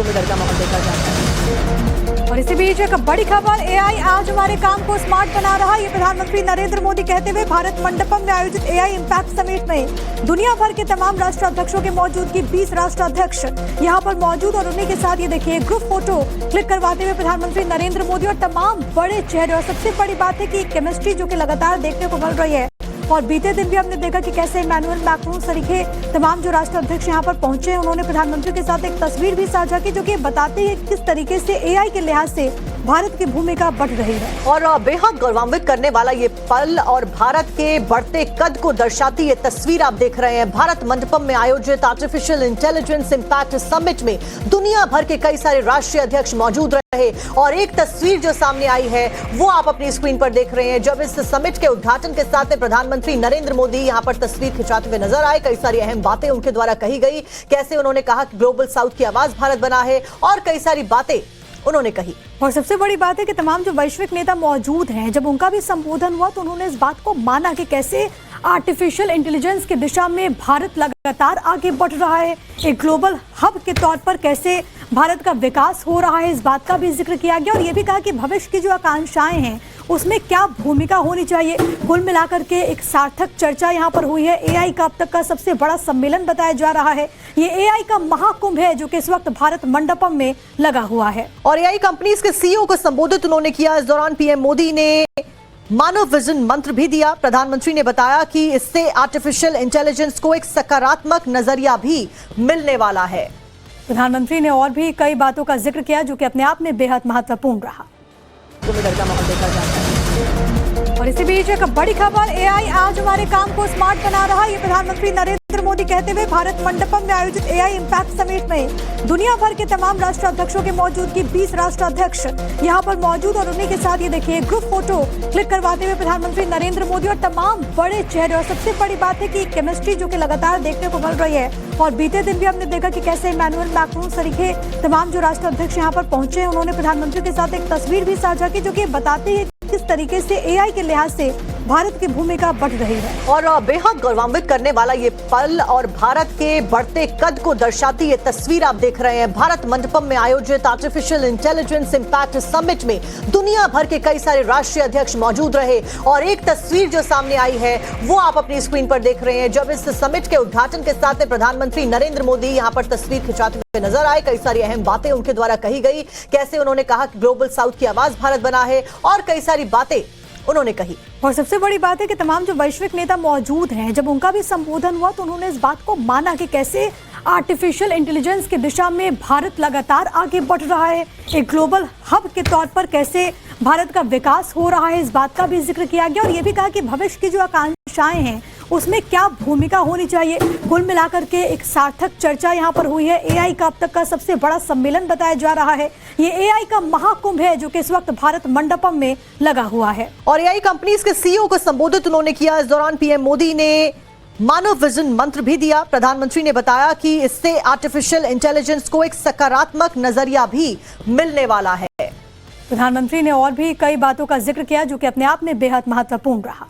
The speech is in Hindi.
इलाकों में डर का माहौल देखा जा रहा है। और इसी बीच एक बड़ी खबर, एआई आज हमारे काम को स्मार्ट बना रहा। ये प्रधानमंत्री नरेंद्र मोदी कहते हुए भारत मंडपम में आयोजित एआई इम्पैक्ट समिट में दुनिया भर के तमाम राष्ट्राध्यक्षों की मौजूदगी, 20 राष्ट्राध्यक्ष यहां पर मौजूद और उन्हीं के साथ ये देखिए ग्रुप फोटो क्लिक करवाते हुए प्रधानमंत्री नरेंद्र मोदी और तमाम बड़े चेहरे। और सबसे बड़ी बात है कि केमिस्ट्री जो कि लगातार देखने को मिल रही है। और बीते दिन भी हमने देखा कि कैसे इमैनुअल मैक्रोन सरीखे तमाम जो राष्ट्राध्यक्ष यहाँ पर पहुंचे हैं, उन्होंने प्रधानमंत्री के साथ एक तस्वीर भी साझा की जो कि बताती है किस तरीके से एआई के लिहाज से भारत की भूमिका बढ़ रही है। और बेहद गौरवान्वित करने वाला ये पल और भारत के बढ़ते कद को दर्शाती ये तस्वीर आप देख रहे हैं। भारत मंडपम में आयोजित आर्टिफिशियल इंटेलिजेंस इम्पैक्ट समिट में दुनिया भर के कई सारे राष्ट्रीय अध्यक्ष मौजूद रहे और एक तस्वीर जो सामने आई है वो आप अपनी स्क्रीन पर देख रहे हैं। जब इस समिट के उद्घाटन के साथ प्रधानमंत्री नरेंद्र मोदी यहां पर तस्वीर खिंचाते हुए नजर आए, कई सारी अहम बातें उनके द्वारा कही गई, कैसे उन्होंने कहा कि ग्लोबल साउथ की आवाज भारत बना है और कई सारी बातें उन्होंने कही। और सबसे बड़ी बात है कि तमाम जो वैश्विक नेता मौजूद हैं, जब उनका भी संबोधन हुआ तो उन्होंने इस बात को माना कि कैसे आर्टिफिशियल इंटेलिजेंस की दिशा में भारत लगातार आगे बढ़ रहा है। एक ग्लोबल हब के तौर पर कैसे भारत का विकास हो रहा है, इस बात का भी जिक्र किया गया। और ये भी कहा कि भविष्य की जो आकांक्षाएं हैं उसमें क्या भूमिका होनी चाहिए। कुल मिलाकर के एक सार्थक चर्चा यहाँ पर हुई है। एआई का अब तक का सबसे बड़ा सम्मेलन बताया जा रहा है। ये एआई का महाकुंभ है जो कि इस वक्त भारत मंडपम में लगा हुआ है। और एआई कंपनीज के सीईओ को संबोधित उन्होंने किया। इस दौरान पीएम मोदी ने मानव विजन मंत्र भी दिया। प्रधानमंत्री ने बताया कि इससे आर्टिफिशियल इंटेलिजेंस को एक सकारात्मक नजरिया भी मिलने वाला है। प्रधानमंत्री ने और भी कई बातों का जिक्र किया जो कि अपने आप में बेहद महत्वपूर्ण रहा। डर का माहौल देखा जा रहा है। और इसी बीच एक बड़ी खबर, एआई आज हमारे काम को स्मार्ट बना रहा। ये प्रधानमंत्री नरेंद्र मोदी कहते हुए भारत मंडपम में आयोजित एआई इम्पैक्ट समिट में दुनिया भर के तमाम राष्ट्राध्यक्षों की मौजूदगी, 20 राष्ट्राध्यक्ष यहां पर मौजूद और उन्हीं के साथ ये देखिए ग्रुप फोटो क्लिक करवाते हुए प्रधानमंत्री नरेंद्र मोदी और तमाम बड़े चेहरे। और सबसे बड़ी बात है कि केमिस्ट्री जो कि लगातार देखने को मिल रही है। और बीते दिन भी हमने देखा कि कैसे इमैनुअल मैक्रोन सरीखे तमाम जो राष्ट्राध्यक्ष यहाँ पर पहुंचे हैं, उन्होंने प्रधानमंत्री के साथ एक तस्वीर भी साझा की जो कि बताती है किस तरीके से एआई के लिहाज से भारत की भूमिका बढ़ रही है। और बेहद गौरवान्वित करने वाला ये पल और भारत के बढ़ते कद को दर्शाती ये तस्वीर आप देख रहे हैं। भारत मंडपम में आयोजित आर्टिफिशियल इंटेलिजेंस इम्पैक्ट समिट में दुनिया भर के कई सारे राष्ट्रीय अध्यक्ष मौजूद रहे और एक तस्वीर जो सामने आई है वो आप अपनी स्क्रीन पर देख रहे हैं। जब इस समिट के उद्घाटन के साथ प्रधानमंत्री नरेंद्र मोदी यहां पर तस्वीर खिंचाते हुए नजर आए, कई सारी अहम बातें उनके द्वारा कही गई, कैसे उन्होंने कहा कि ग्लोबल साउथ की आवाज भारत बना है और कई सारी बातें उन्होंने कही। और सबसे बड़ी बात है कि तमाम जो वैश्विक नेता मौजूद हैं, जब उनका भी संबोधन हुआ तो उन्होंने इस बात को माना कि कैसे आर्टिफिशियल इंटेलिजेंस की दिशा में भारत लगातार आगे बढ़ रहा है। एक ग्लोबल हब के तौर पर कैसे भारत का विकास हो रहा है, इस बात का भी जिक्र किया गया। और ये भी कहा कि भविष्य की जो आकांक्षाएं हैं उसमें क्या भूमिका होनी चाहिए। कुल मिलाकर के एक सार्थक चर्चा यहाँ पर हुई है। एआई का अब तक का सबसे बड़ा सम्मेलन बताया जा रहा है। ये एआई का महाकुंभ है जो कि इस वक्त भारत मंडपम में लगा हुआ है। और एआई कंपनीज के सीईओ को संबोधित उन्होंने किया। इस दौरान पीएम मोदी ने मानव विजन मंत्र भी दिया। प्रधानमंत्री ने बताया कि इससे आर्टिफिशियल इंटेलिजेंस को एक सकारात्मक नजरिया भी मिलने वाला है। प्रधानमंत्री ने और भी कई बातों का जिक्र किया जो कि अपने आप में बेहद महत्वपूर्ण रहा।